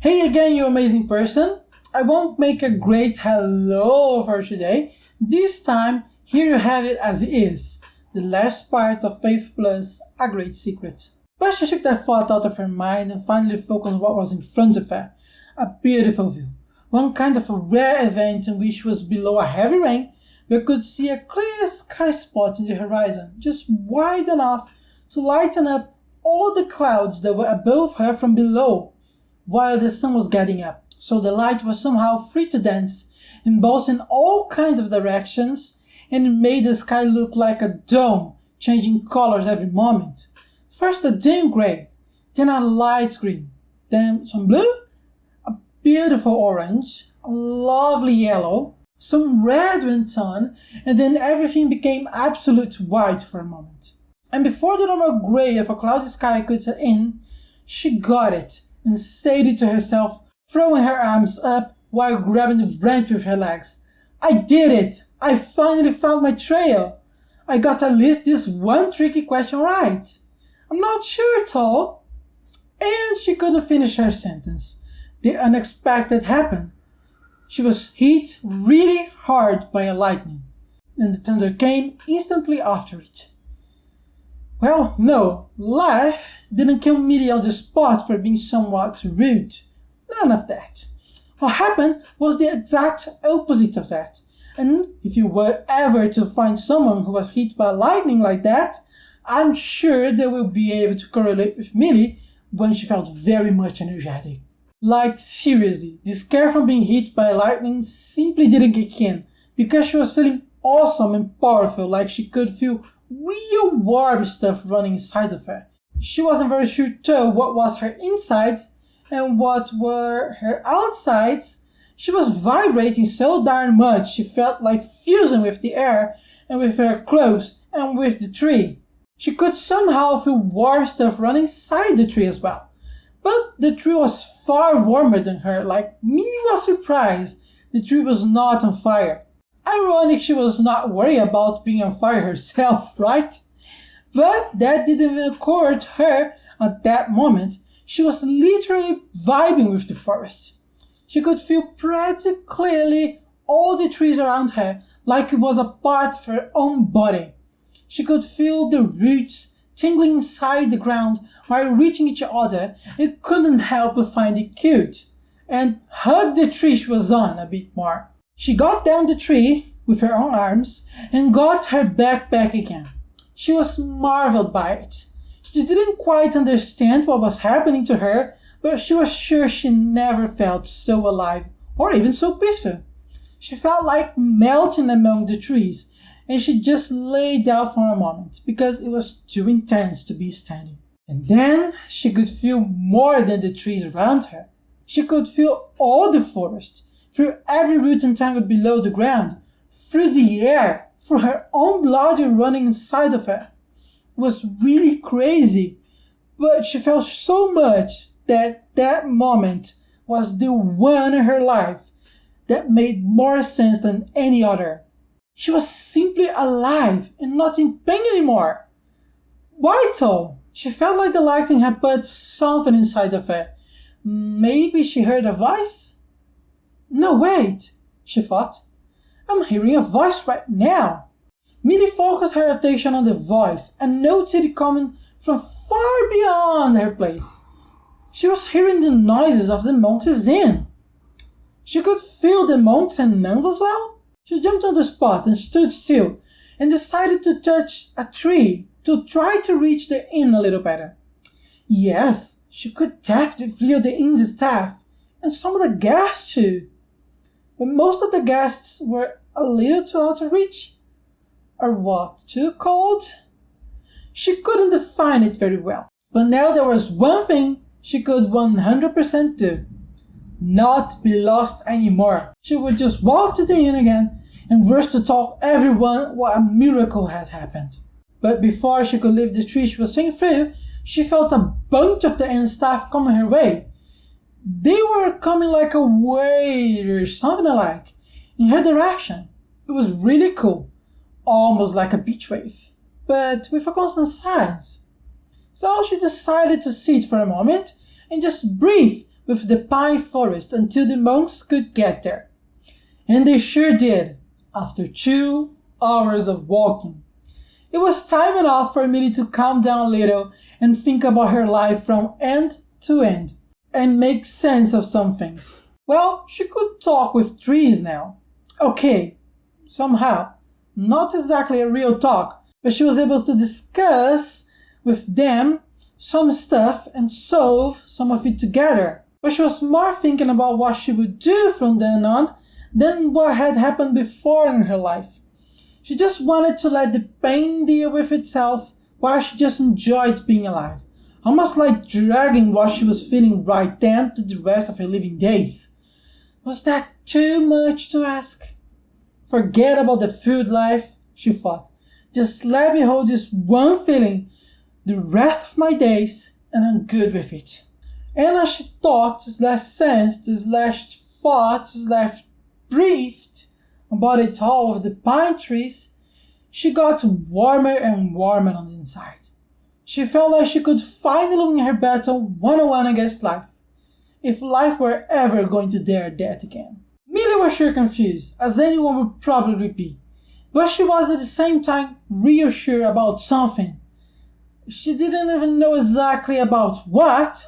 Hey again, you amazing person! I won't make a great hello for today. This time, here you have it as it is. The last part of Faith Plus, A Great Secret. But she shook that thought out of her mind and finally focused on what was in front of her. A beautiful view. One kind of a rare event in which was below a heavy rain, but could see a clear sky spot in the horizon, just wide enough to lighten up all the clouds that were above her from below, while the sun was getting up, so the light was somehow free to dance, in both in all kinds of directions, and it made the sky look like a dome, changing colors every moment. First a dim gray, then a light green, then some blue, a beautiful orange, a lovely yellow, some red went on, and then everything became absolute white for a moment. And before the normal gray of a cloudy sky could set in, she got it, and said it to herself, throwing her arms up while grabbing the branch with her legs. I did it! I finally found my trail! I got at least this one tricky question right. I'm not sure at all. And she couldn't finish her sentence. The unexpected happened. She was hit really hard by a lightning, and the thunder came instantly after it. Well, no, life didn't kill Millie on the spot for being somewhat rude. None of that. What happened was the exact opposite of that. And if you were ever to find someone who was hit by lightning like that, I'm sure they will be able to correlate with Millie when she felt very much energetic. Like seriously, the scare from being hit by lightning simply didn't kick in, because she was feeling awesome and powerful, like she could feel real warm stuff running inside of her. She wasn't very sure though what was her insides and what were her outsides. She was vibrating so darn much she felt like fusing with the air and with her clothes and with the tree. She could somehow feel warm stuff running inside the tree as well. But the tree was far warmer than her, like Millie was surprised the tree was not on fire. Ironic she was not worried about being on fire herself, right? But that didn't even occur to her at that moment. She was literally vibing with the forest. She could feel pretty clearly all the trees around her, like it was a part of her own body. She could feel the roots tingling inside the ground while reaching each other, and couldn't help but find it cute, and hug the tree she was on a bit more. She got down the tree with her own arms and got her backpack again. She was marveled by it. She didn't quite understand what was happening to her, but she was sure she never felt so alive or even so peaceful. She felt like melting among the trees, and she just lay down for a moment because it was too intense to be standing. And then she could feel more than the trees around her. She could feel all the forest, through every root entangled below the ground, through the air, through her own blood running inside of her. It was really crazy, but she felt so much that moment was the one in her life that made more sense than any other. She was simply alive and not in pain anymore. Vital! She felt like the lightning had put something inside of her. Maybe she heard a voice? No, wait, she thought. I'm hearing a voice right now. Millie focused her attention on the voice and noted it coming from far beyond her place. She was hearing the noises of the monks' inn. She could feel the monks and nuns as well. She jumped on the spot and stood still and decided to touch a tree to try to reach the inn a little better. Yes, she could definitely feel the inn's staff and some of the guests too. But most of the guests were a little too out of reach. Or what, too cold? She couldn't define it very well. But now there was one thing she could 100% do. Not be lost anymore. She would just walk to the inn again and rush to tell everyone what a miracle had happened. But before she could leave the tree she was seeing through, she felt a bunch of the inn staff coming her way. They were coming like a wave or something like, in her direction. It was really cool, almost like a beach wave, but with a constant size. So she decided to sit for a moment and just breathe with the pine forest until the monks could get there. And they sure did, after 2 hours of walking. It was time enough for Millie to calm down a little and think about her life from end to end and make sense of some things. Well, she could talk with trees now. Okay, somehow. Not exactly a real talk, but she was able to discuss with them some stuff and solve some of it together. But she was more thinking about what she would do from then on than what had happened before in her life. She just wanted to let the pain deal with itself while she just enjoyed being alive. Almost like dragging what she was feeling right then to the rest of her living days. Was that too much to ask? Forget about the food life, she thought. Just let me hold this one feeling the rest of my days and I'm good with it. And as she talked, sensed, thought, breathed about it all with the pine trees, she got warmer and warmer on the inside. She felt like she could finally win her battle one-on-one against life, if life were ever going to dare that again. Millie was sure confused, as anyone would probably be, but she was at the same time reassured about something. She didn't even know exactly about what,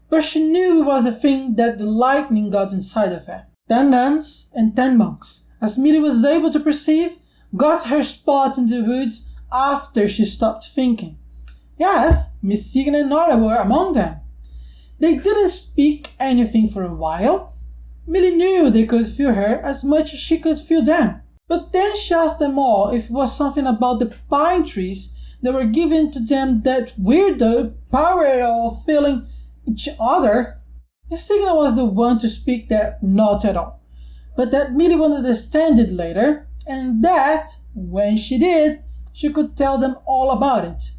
but she knew it was the thing that the lightning got inside of her. 10 nuns and 10 monks, as Millie was able to perceive, got her spot in the woods after she stopped thinking. Yes, Miss Signa and Nora were among them. They didn't speak anything for a while. Millie knew they could feel her as much as she could feel them. But then she asked them all if it was something about the pine trees that were given to them that weirdo power of feeling each other. Miss Signa was the one to speak that not at all, but that Millie would understand it later, and that, when she did, she could tell them all about it.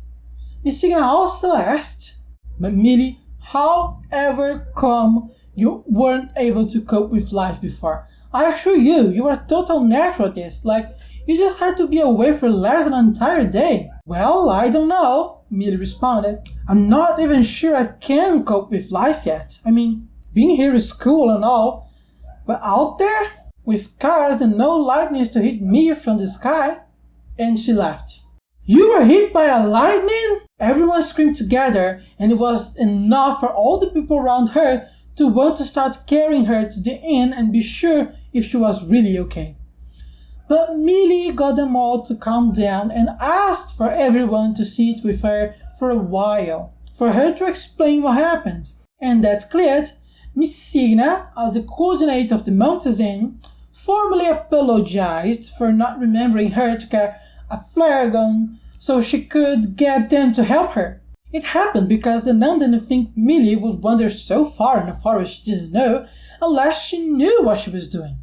Miss Signa also asked, "But Millie, how ever come you weren't able to cope with life before? I assure you, you are a total naturalist, like you just had to be away for less than an entire day." "Well, I don't know," Millie responded. "I'm not even sure I can cope with life yet. I mean, being here is cool and all, but out there, with cars and no lightnings to hit me from the sky?" And she laughed. "You were hit by a lightning?" Everyone screamed together, and it was enough for all the people around her to want to start carrying her to the inn and be sure if she was really okay. But Millie got them all to calm down and asked for everyone to sit with her for a while, for her to explain what happened. And that cleared, Miss Signa, as the coordinator of the Monks' Inn, formally apologized for not remembering her to carry a flare gun so she could get them to help her. It happened because the nun didn't think Millie would wander so far in a forest she didn't know unless she knew what she was doing.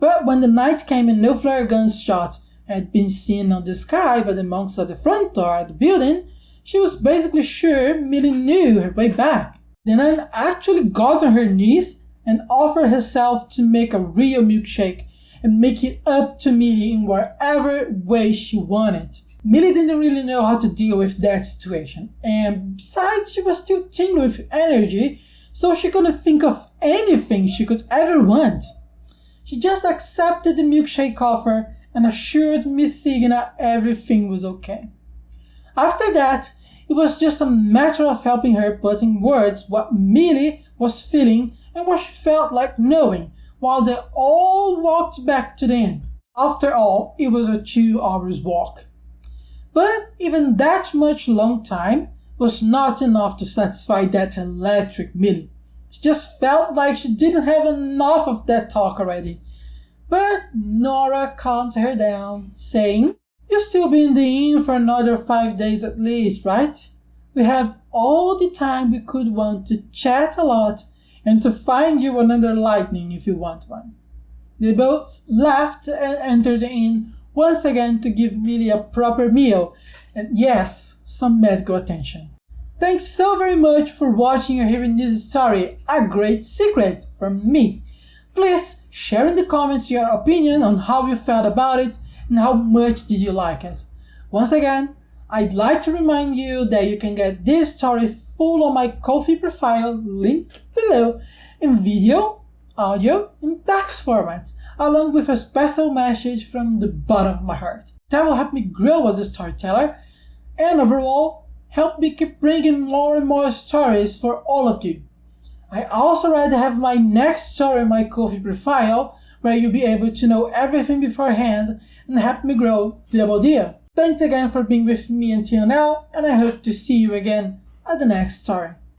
But when the night came and no flare guns shot had been seen on the sky by the monks at the front door of the building, she was basically sure Millie knew her way back. The nun actually got on her knees and offered herself to make a real milkshake and make it up to Millie in whatever way she wanted. Millie didn't really know how to deal with that situation, and besides she was still tingling with energy, so she couldn't think of anything she could ever want. She just accepted the milkshake offer and assured Miss Signa everything was okay. After that, it was just a matter of helping her put in words what Millie was feeling and what she felt like knowing, while they all walked back to the inn. After all, it was a 2 hours walk. But even that much long time was not enough to satisfy that electric Millie. She just felt like she didn't have enough of that talk already. But Nora calmed her down, saying, "You'll still be in the inn for another 5 days at least, right? We have all the time we could want to chat a lot and to find you another lightning if you want one." They both laughed and entered the inn once again to give Millie a proper meal and, yes, some medical attention. Thanks so very much for watching or hearing this story, A Great Secret, from me. Please share in the comments your opinion on how you felt about it and how much did you like it. Once again, I'd like to remind you that you can get this story full on my Ko-fi profile, link below, in video, audio, and text formats, along with a special message from the bottom of my heart. That will help me grow as a storyteller and overall help me keep bringing more and more stories for all of you. I also already have my next story in my Ko-fi profile where you'll be able to know everything beforehand and help me grow double deal. Thanks again for being with me until now, and I hope to see you again at the next story.